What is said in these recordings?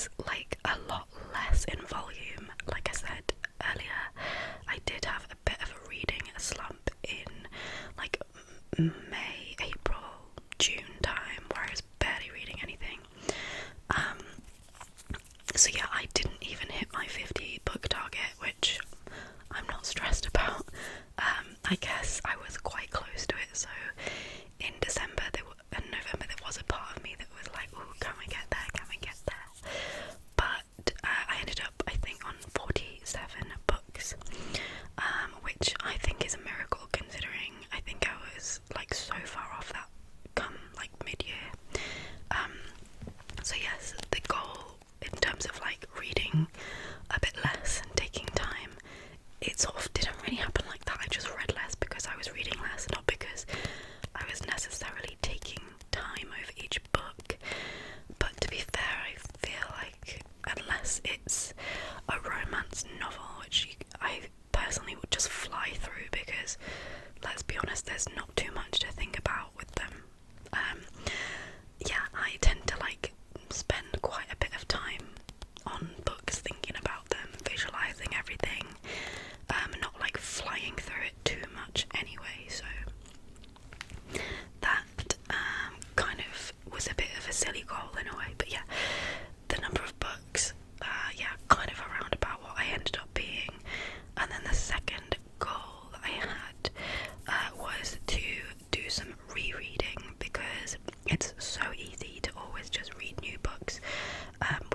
was like a lot less in volume. Like I said earlier, I did have a bit of a reading slump in like May, April, June time, where I was barely reading anything. So yeah, I didn't even hit my 50 book target, which I'm not stressed about. I guess I was quite close to it, so in December and November there was a part of me that was like, oh, can we get there, can we get there? But I ended up, I think, on 47 books, which I think is a miracle considering I think I was like so far off that come like mid-year. So yes, the goal in terms of like reading a bit less and taking time, it sort of didn't really happen like that. I just read less because I was reading less, not because I was necessarily taking time over each book. But to be fair, I feel like unless it's a romance novel, which I personally would just fly through because, let's be honest, there's not too much to think about with them. Yeah, I tend to like spend quite a bit of time on books thinking about them, visualizing everything, not like flying through it too much anyway, so that kind of was a bit of a silly goal in a way. But yeah, the number of books, yeah, kind of around about what I ended up being. And then the second goal that I had was to do some rereading, because it's so easy to always just read new books,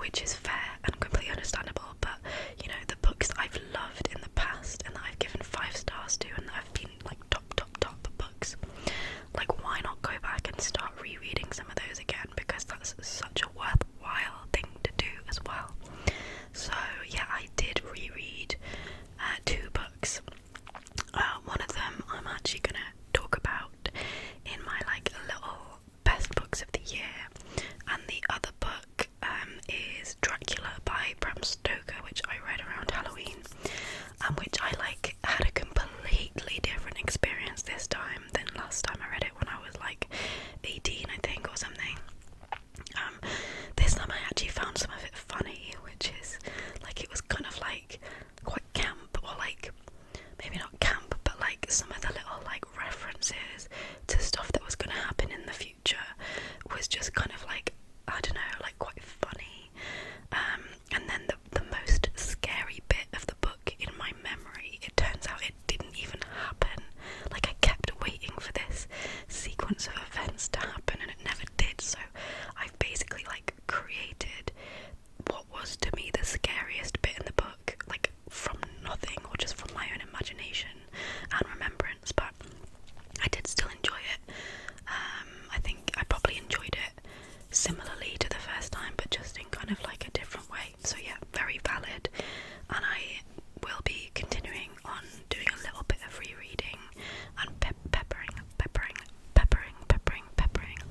which is fair and completely understandable. But you know, the books that I've loved in the past and that I've given 5 stars to and that have been like top books, like why not go back and start rereading some of those again, because that's such a worthwhile thing to do as well. So yeah, I did reread 2 books. One of them I'm actually gonna talk about in my like little best books of the year, and the other book is Dracula by Bram Stoker, which I read around Halloween, and which I like had a completely different experience this time than last time I read it when I was like 18, I think, or something. This time I actually found some of it funny, which is like, it was kind of like quite camp, or like maybe not camp, but like some of the little like references to stuff that was going to happen in the future was just kind of like, I don't know, like quite funny. And then the most scary bit of the book in my memory, it turns out it didn't even happen. Like I kept waiting for this sequence of events to happen and it never did, so I've basically like created what was to me the scariest bit in the book, like from nothing, or just from my own imagination and remembrance. But I did still enjoy it. I think I probably enjoyed it similarly to the first time, but just in kind of like a different way. So yeah, very valid, and I will be continuing on doing a little bit of rereading and peppering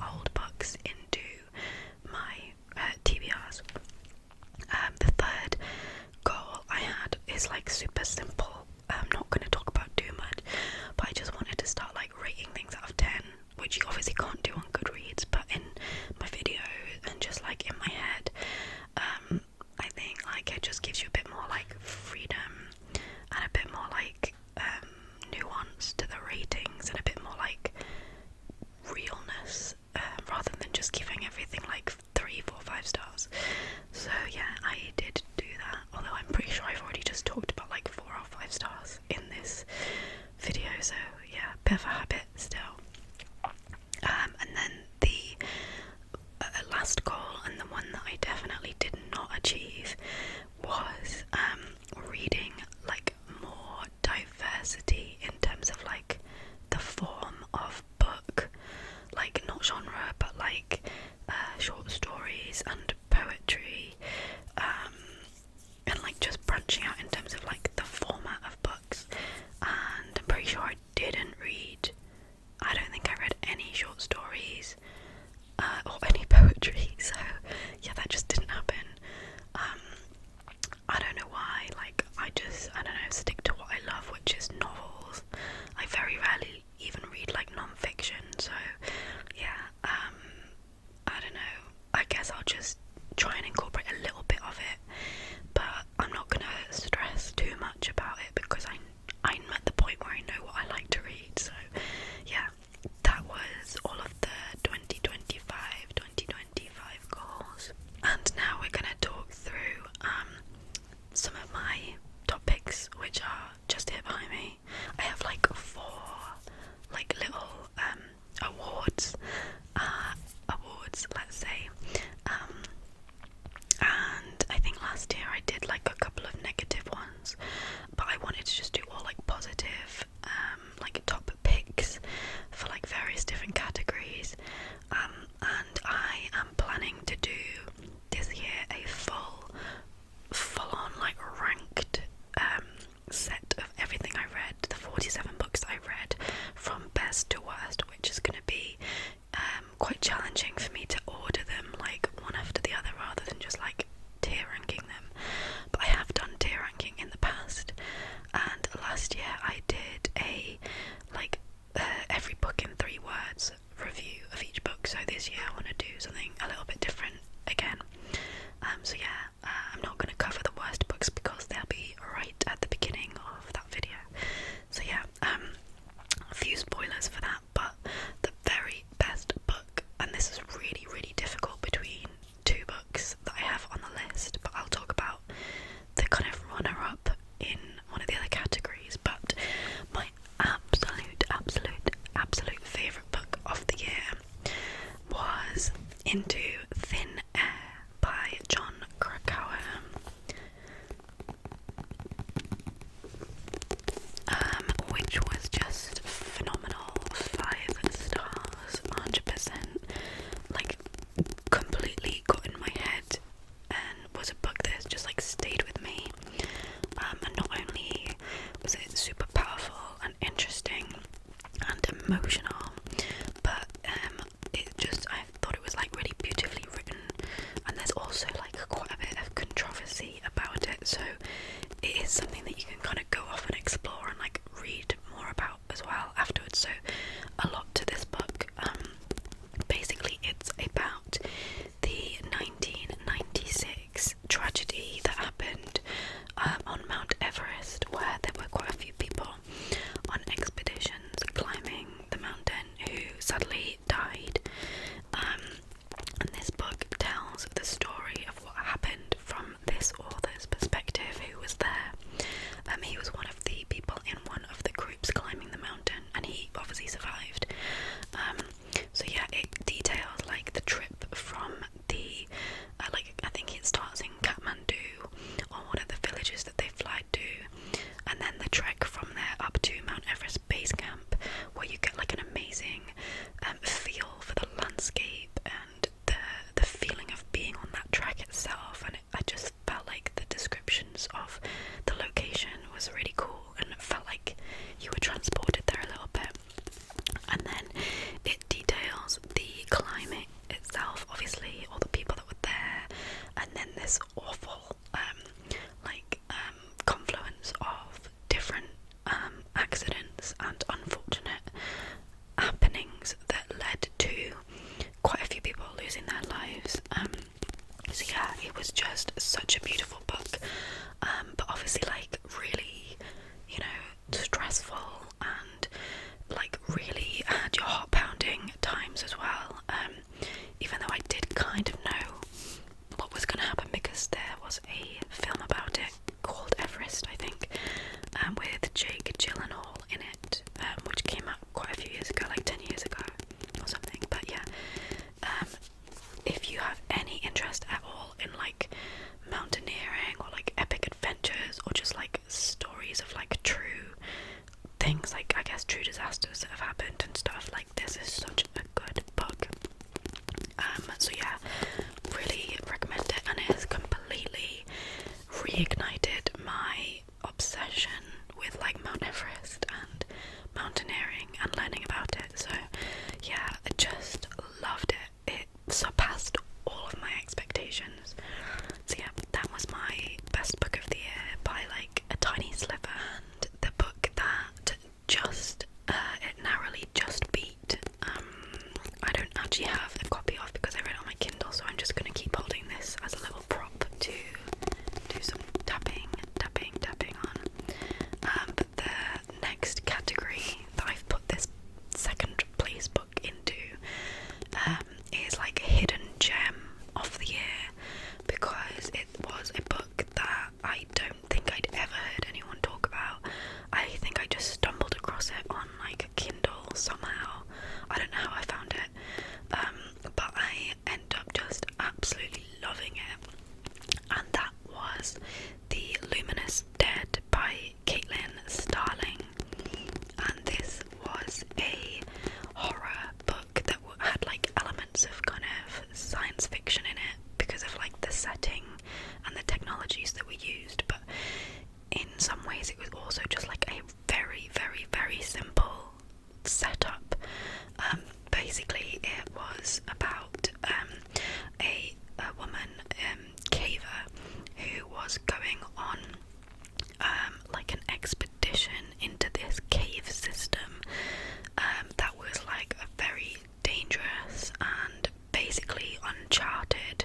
old books into my TBRs. The third goal I had is like super simple. I'm not going to talk about too much, but I just wanted to start like rating things out of 10, which you obviously can't do on Goodreads, but in my video and just like in my head, I think like it just gives you a bit more like freedom and a bit more like nuance to the ratings, and a bit more like realness, rather than just giving everything like 3, 4, 5 stars. So yeah, I did do that, although I'm pretty sure I've already just talked about like 4 or 5 stars in this video, so yeah, bit of a habit still. And then the last goal, and the one that I definitely did not achieve, was reading like more diversity in terms of like the form of book, like not genre, but like short stories and poetry, we're gonna talk through some of my top picks, which are just here behind me. I have like 4 like little awards, let's say, and I think last year I did like a couple of negative ones, but I wanted to just do all like positive like top picks for like various different categories, and I am planning to do this year a full-on like ranked set of everything I read, the 47 books I read from best to worst, which is going to be quite challenging for me to order them like one after the other rather than just like tier ranking them. But I have done tier ranking in the past, and last year I did a like every book in 3 words review of each book, so this year I want to do something a little bit different again. So yeah, I'm not going to cover the worst books because they'll be right at the beginning of that video. So yeah, a few spoilers for that, but the very best book, and this is really, really difficult between 2 books that I have on the list, but I'll talk about the kind of runner-up in one of the other categories. But my absolute favourite book of the year was Into Thin Air by John Krakauer, which was just phenomenal. 5 stars, 100%, like completely got in my head, and was a book that has just like stayed with me, and not only was it super powerful and interesting and emotional, but I thought it was like really beautifully written, and there's also like quite a bit of controversy about it, so it is something that you can kind of go off and explore and like read more about as well afterwards. So a lot to this book. Basically it's about the 1996 tragedy that happened on Mount Everest, where there were quite a few people on expeditions climbing the mountain who sadly died. And this book tells the story of what happened from this author's perspective, who was there. He was one of the people in one of the groups climbing the mountain, and he obviously survived. So yeah, it details like the trip from the I think it starts in Kathmandu, or one of the villages that they fly to, and then the trek from there up to Mount Everest base camp, where you get like an amazing feel for the landscape and the feeling of being on that trek itself. And I just felt like the descriptions of the location was really cool, and it felt like you were transported there a little bit. And then it details the climate itself, obviously, all the people that were there, and then this awful confluence of different accidents and unfortunate happenings that led to quite a few people losing their lives. So yeah, it was just such a beautiful book, but obviously like really, you know, stressful, and like really had your heart pounding at times as well, even though I did kind of know what was going to happen because there was a film about it called Everest, I think, with Jake Gyllenhaal in it, which came out quite a few years ago, like 10 years ago or something. But yeah, if you have any interest at all in like mountaineering or like epic adventures, or just like stories of like true things, like I guess true disasters that have happened and stuff, like this is such a good book. So yeah, really recommend it, and it has completely reignited my obsession with like Mount Everest and mountaineering and learning about it. So yeah, I just loved it. It surpassed all of my expectations. So yeah, that was my best book of the year by like a tiny sliver. And the book that just it narrowly just beat, I don't actually have a copy of because I read it on my Kindle, so I'm just going to keep holding this as a little prop to do some tapping technologies that were used, but in some ways it was also just like a very, very, very simple setup. Basically it was about a woman, caver, who was going on like an expedition into this cave system that was like a very dangerous and basically uncharted.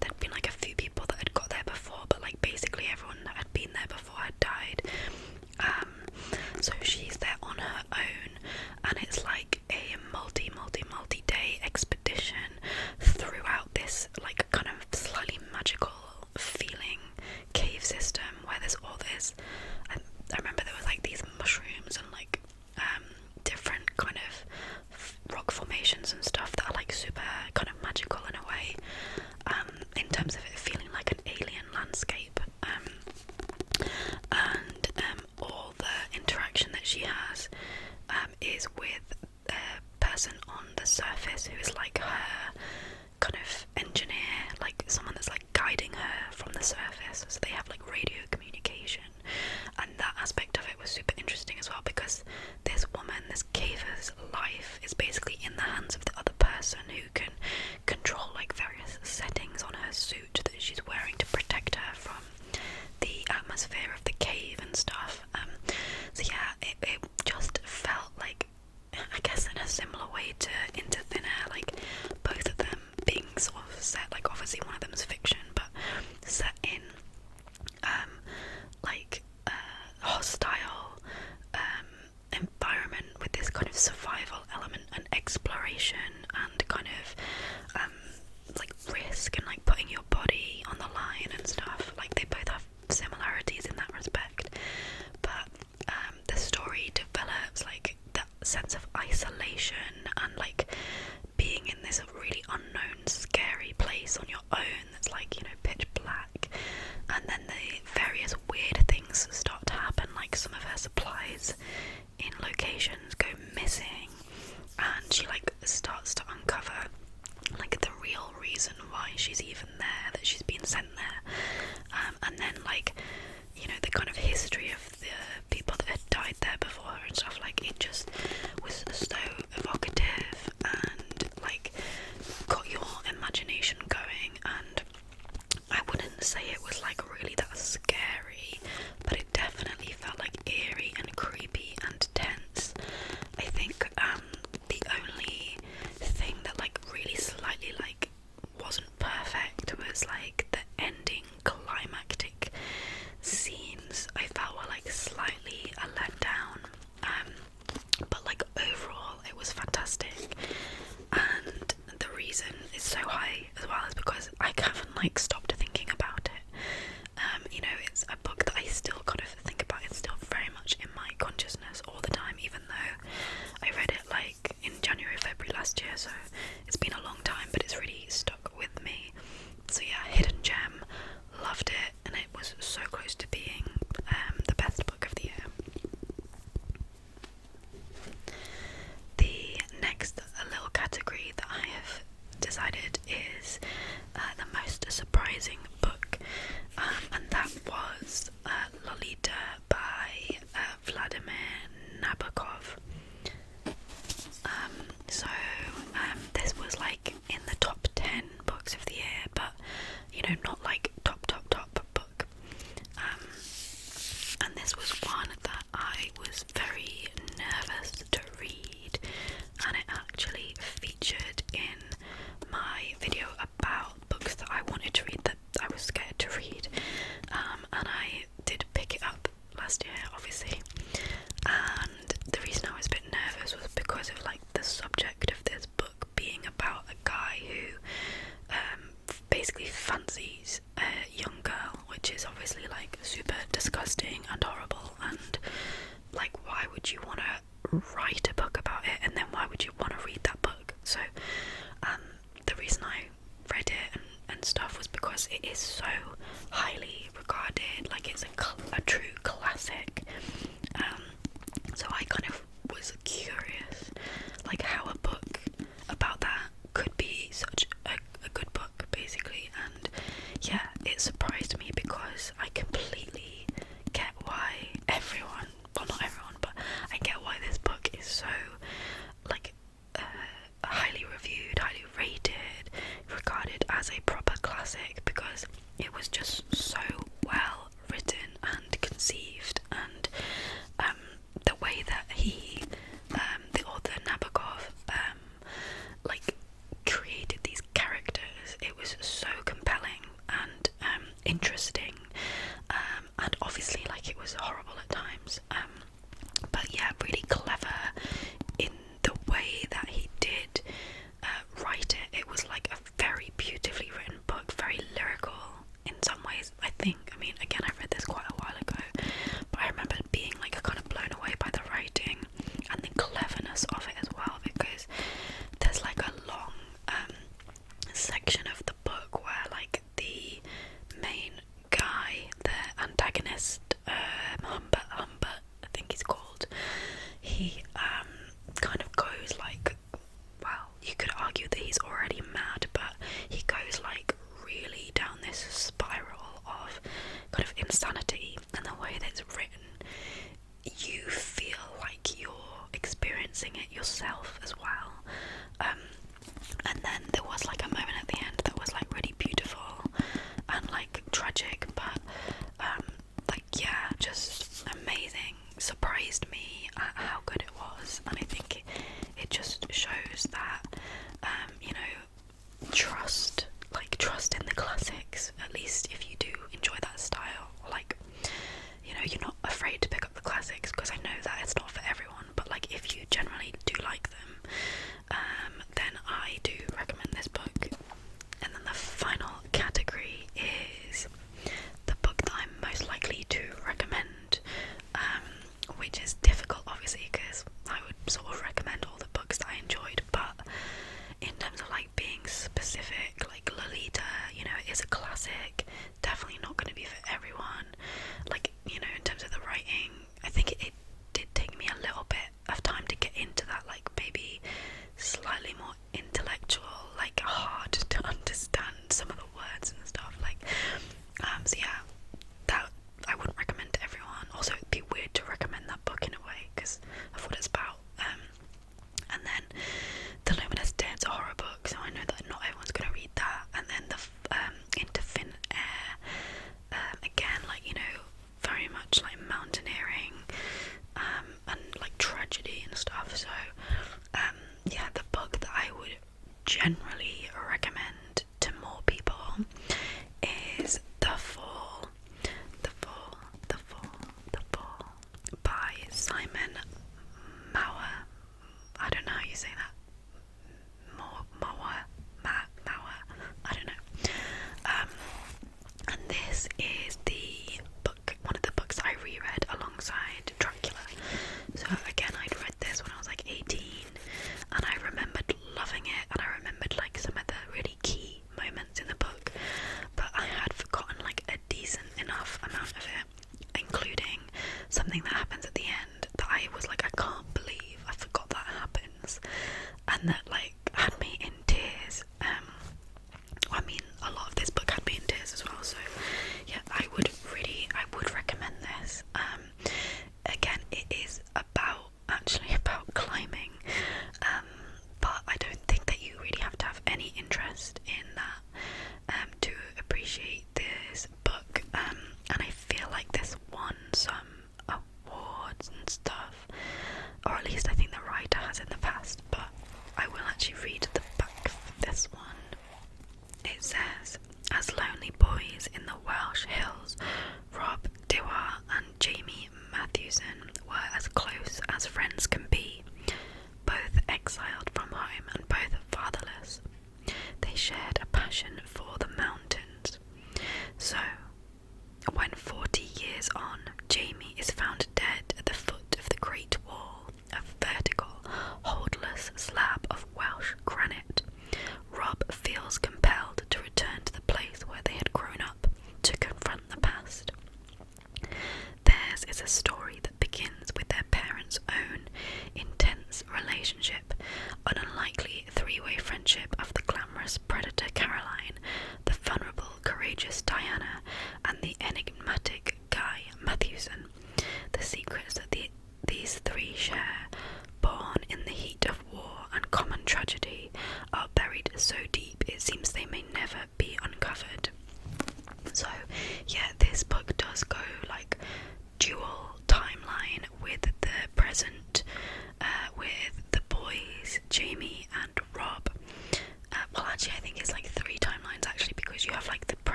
There'd been like a few people that had got there before, but like basically everyone that had been there before had died. So she's there on her own, and it's like a multi-day expedition throughout this like kind of slightly magical feeling cave system where there's all this. I remember there was like these mushrooms and like different kind of rock formations and stuff that are like super kind of magical in a way, in terms of it feeling like an alien landscape, and all the interaction that she has is with a person on the surface who is like her kind of engineer, like someone that's like guiding her from the surface, so they have like radio communication. And that aspect of it was super interesting as well, because this woman, this caver's life is basically in the hands of the other person who can control like various settings on her suit that she's wearing to protect her from the atmosphere of the cave and stuff. So yeah, it just felt like, I guess in a similar way to Into Thin Air, like both of them being sort of set, like obviously one of them is fiction, but set in like hostile environment with this kind of survival element and exploration and kind of like risk and like putting your body on the line and stuff. Like they both have similarities in that respect, but the story develops like that sense of isolation and like being in this really unknown, scary place on your own that's like, you know, pitch black. And then the various weird things start to happen, like some of her supplies in locations go missing, and she like starts to uncover like the real reason why she's even there, that she's been sent there. And then like, you know, the kind of history of the people that had died there before her and stuff, like it just was so evocative and like got your imagination going. And I wouldn't say it was like really that scary, but it definitely felt like eerie and creepy and tense. I think the only thing that like really slightly like wasn't perfect was like the ending climactic scenes. I felt were like slightly a letdown, but like overall it was fantastic. And the reason it's so high as well is because I haven't like stopped thinking about it. You know, it's a book that I still kind of think about. It's still very much in my consciousness all the time, even though I read it like in January, February last year, so it's been a long time, but it's really stuck with me. So yeah, Hidden Gem, loved it, and it was so close to being the best book of the year. The next little category that I have decided is the most surprising surprised me because I completely get why everyone, well not everyone, but I get why this book is so like highly reviewed, highly rated, regarded as a proper classic, because it was just so well written and conceived, and the way that the author Nabokov, like created these characters, it was so compelling and interesting, and obviously like it was horrible at times, but yeah, really clever in the way that he did write it. It was like a very beautifully written book, very lyrical in some ways, I think. I mean, again, I read this quite a while ago, but I remember being like kind of blown away by the writing and the cleverness of it as well, because there's like a long section of the book where like the main guy, the antagonist, Humbert, I think he's called, he kind of goes like, well, you could argue that he's already mad, but he goes like really down this spiral of kind of insanity, and the way that it's written, you feel like you're experiencing it yourself as well. And then there was like a moment at the end that was like really beautiful and like tragic, but like yeah, just amazing. Surprised me at how good it was, and I think it just shows that you know, trust in the classics, at least if you do enjoy that style. Like, you know, you're not afraid to pick up the classics, because I know that it's not for everyone, but like if you generally do like them, then I do recommend this book. And then the final category is the book that I'm most likely to recommend, which is difficult obviously, because I would sort of recommend all the books that I enjoyed, but in terms of like being specific, like Lolita, you know, it is a classic, definitely not going to be for everyone. Like, you know, in terms of the writing, I think it did take me a little bit of time to get into that, like maybe slightly more intellectual, like hard to understand some of the words and stuff, like so yeah, that I wouldn't recommend to everyone. Also, it'd be weird to recommend that book in a way because of what it's about. And then The Luminous Dead's a horror book, so I know that not everyone's going to read that. And then the Into Thin Air, again, like, you know, very much like mountaineering, and like tragedy and stuff. So yeah, the book that I would generally recommend to more people is The Fall by Simon Mauer. I don't know how you say that. Mauer. I don't know. And this is the book, one of the books I reread alongside Dracula. So again, I'd read this when I was like 18, and I remembered loving it, and I remembered like some of the really key moments in the book, but I had forgotten like a decent enough amount of it, including something that happens at the end that I was like, I can't believe I forgot that happens, and that like had me in tears. I mean, a lot of this book had me in tears as well, so yeah, I would recommend this. Again, it is actually about climbing, but I don't think that you really have to have any interest in that to appreciate this book, and I feel like this won some awards and stuff, or at least I think the writer has in the past, but I will actually read the back for this one. It says, as lonely boys in the Welsh hills, Rob Dewar and Jamie Mathewson were as close as friends can be, both exiled from home and both fatherless. They shared a passion for the mountains. So, when 40 years on, Jamie is found dead at the foot of the Great Wall, a vertical, holdless slab of Welsh granite. Rob feels compelled to return to the place where they had grown up, to confront the past. Theirs is a story that begins with their parents' own intense relationship, an unlikely three-way friendship of the glamorous predator Caroline, the vulnerable, courageous Diana, and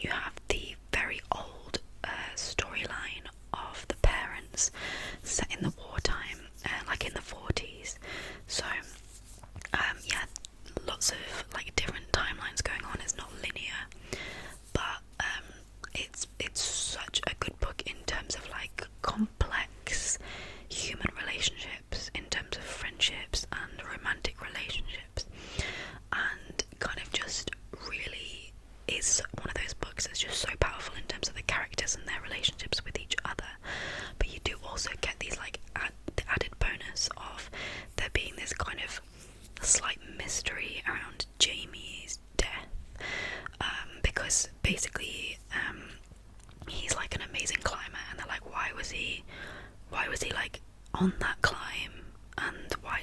you have the very old storyline of the parents set in the wartime, like in the 40s. So yeah, lots of like different timelines going on. It's not linear, but it's such a good book in terms of like complex human relationships, in terms of friendships and romantic relationships, and kind of just really is one of those books that's just so powerful in terms of the characters and their relationships with each other. But you do also get these like the added bonus of there being this kind of slight mystery around Jamie's death, because basically he's like an amazing climber, and they're like, why was he like on that climb, and why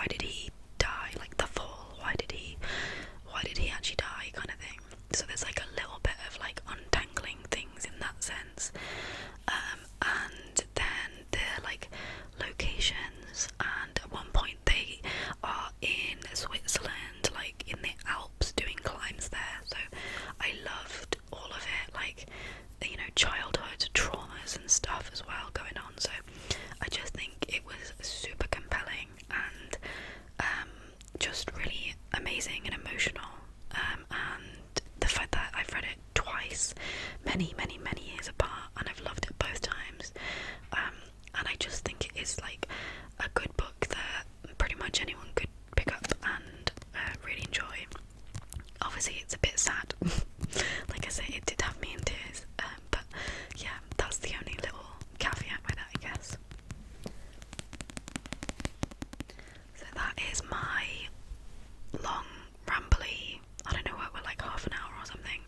did he die, like the fall, why did he actually die, kind of thing. So there's like a little bit of like untangling things in that sense, and then the like locations, and at one point they are in Switzerland, like in the Alps, doing climbs there. So I loved all of it, like, you know, childhood traumas and stuff as well going on. So I just think it was super compelling and just really amazing and emotional, and the fact that I've read it twice, many years apart, and I've loved it both times, and I just think it is like a good book that pretty much anyone could pick up and really enjoy. Obviously it's a bit sad, like I say, it did have me in tears, but yeah, that's the only little caveat with that, I guess. So that is my long, rambly, I don't know what, we're like half an hour or something,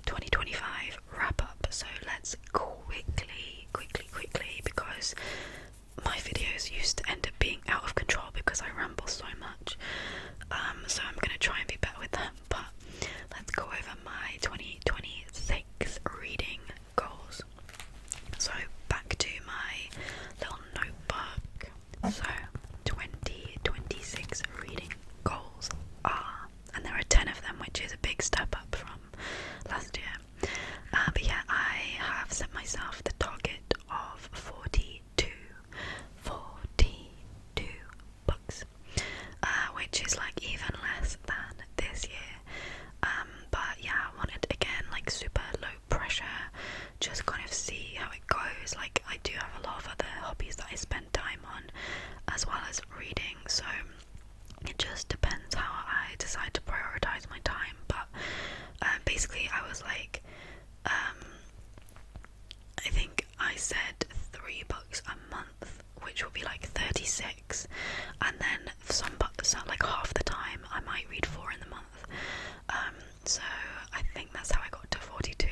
2025 wrap up. So let's quickly, because my videos used to end up being out of control because I ramble so much, so I'm going to try and be better with that. But let's go over my 2026 reading goals. So back to my little notebook. So 2026 reading goals are, and there are 10 of them, which is a big step up from last year, but yeah, I have set myself the target of 42 books, which is like even less than this year, but yeah, I wanted, again, like super low pressure, just kind of see how it goes. Like, I do have a lot of other hobbies that I spend time on as well as reading, so it just depends how I decide to prioritize my time. But basically I was like, I think I said 3 books a month, which will be like 36, and then some books, so like half the time I might read 4 in the month, so I think that's how I got to 42,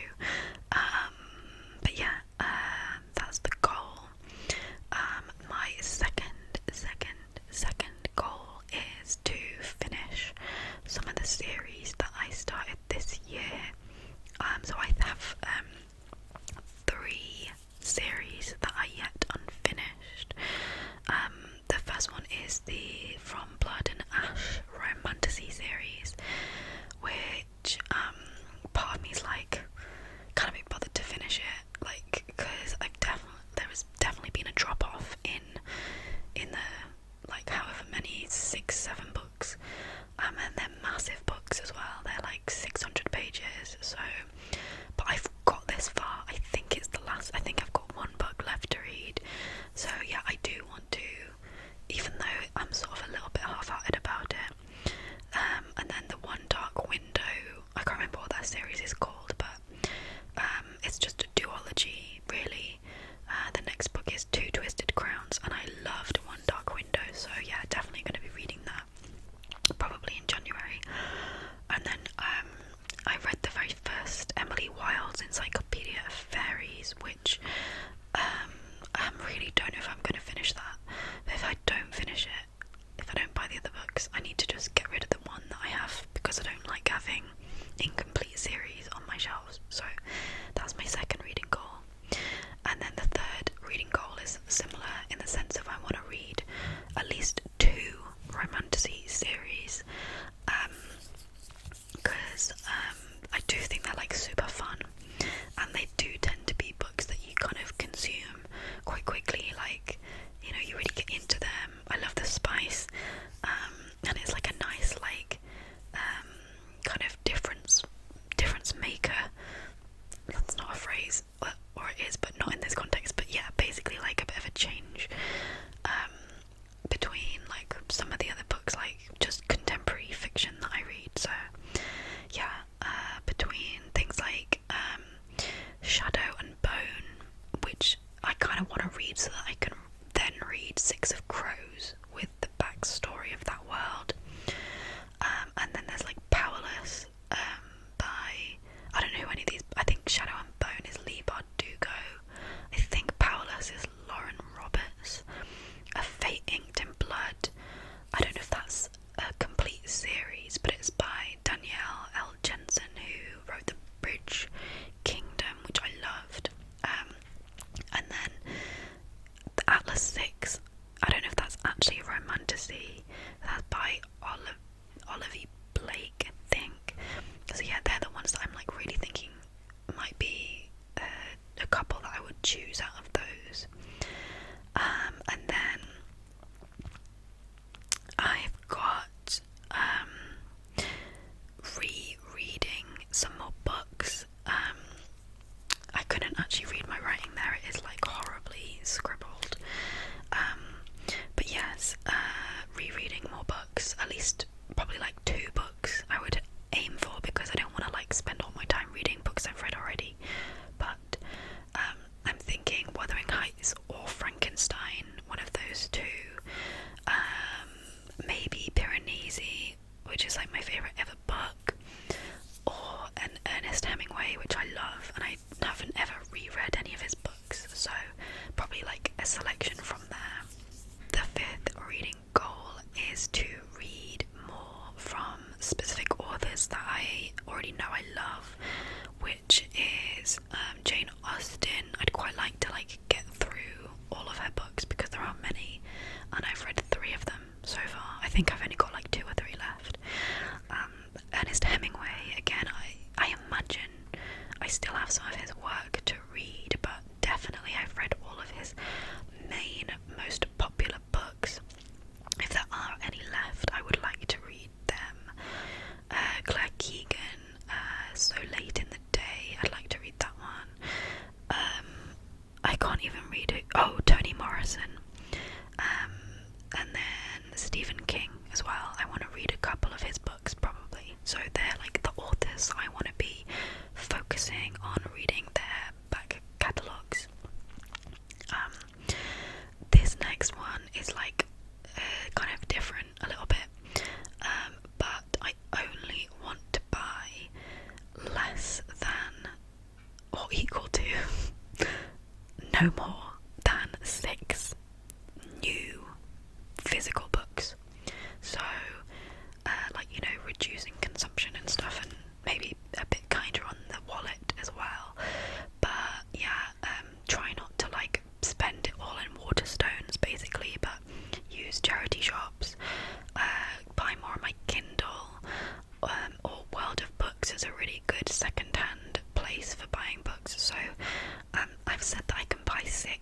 Shadow and Bone, which I kind of want to read so that I can then read Six of Crows with the backstory of that world. And then there's like Powerless by, I don't know who any of these, I think Shadow and Bone is Leigh Bardugo. I think Powerless is Lauren Roberts. A Fate Inked in Blood, I don't know if that's a complete series, but it's by Danielle L. Jensen, who wrote The Bridge Kingdom, which I loved. And then the Atlas 6, I don't know if that's actually a romantasy. That's by Olivia Blake, I think. So yeah, they're the ones that I'm like really thinking might be a couple that I would choose out of those. And then I've got rereading some more books. I couldn't actually read my writing there, it is like horribly scribbled. But yes, rereading more books, at least probably like 2 books I would aim for, because I don't want to like spend all my time reading books I've read already. But I'm thinking Wuthering Heights or Frankenstein, one of those 2. Maybe Piranesi, which is like my favourite ever book, or an Ernest Hemingway, which I love, and I haven't ever reread any of his books, so probably like a selection from there. The 5th reading goal is to read more from specific authors that I already know I love, which is Jane Austen. I'd quite like to like get through all of her books because there aren't many, and I've read 3 of them so far. I think I've only got like 2 or 3 left. Ernest Hemingway, again, I imagine I still have some of his work to read, but definitely I've read all of his main, most popular books. If there are any left, I would like to read them. Claire Keegan, So Late in the Day, I'd like to read that one. I can't even read it. Oh, Toni Morrison. And then Stephen King as well. I want to read a couple of his books probably. So they're like the authors I want to be focusing on reading their back catalogues. This next one is like kind of different a little bit, but I only want to buy less than or equal to no more than 6 new physical books. So like, you know, reducing consumption and stuff, and maybe a bit kinder on the wallet as well. But yeah, try not to like spend it all in Waterstones basically, but use charity shops, buy more on my Kindle, or World of Books is a really good second-hand place for buying books. So I've said that I can buy 6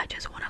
I just want to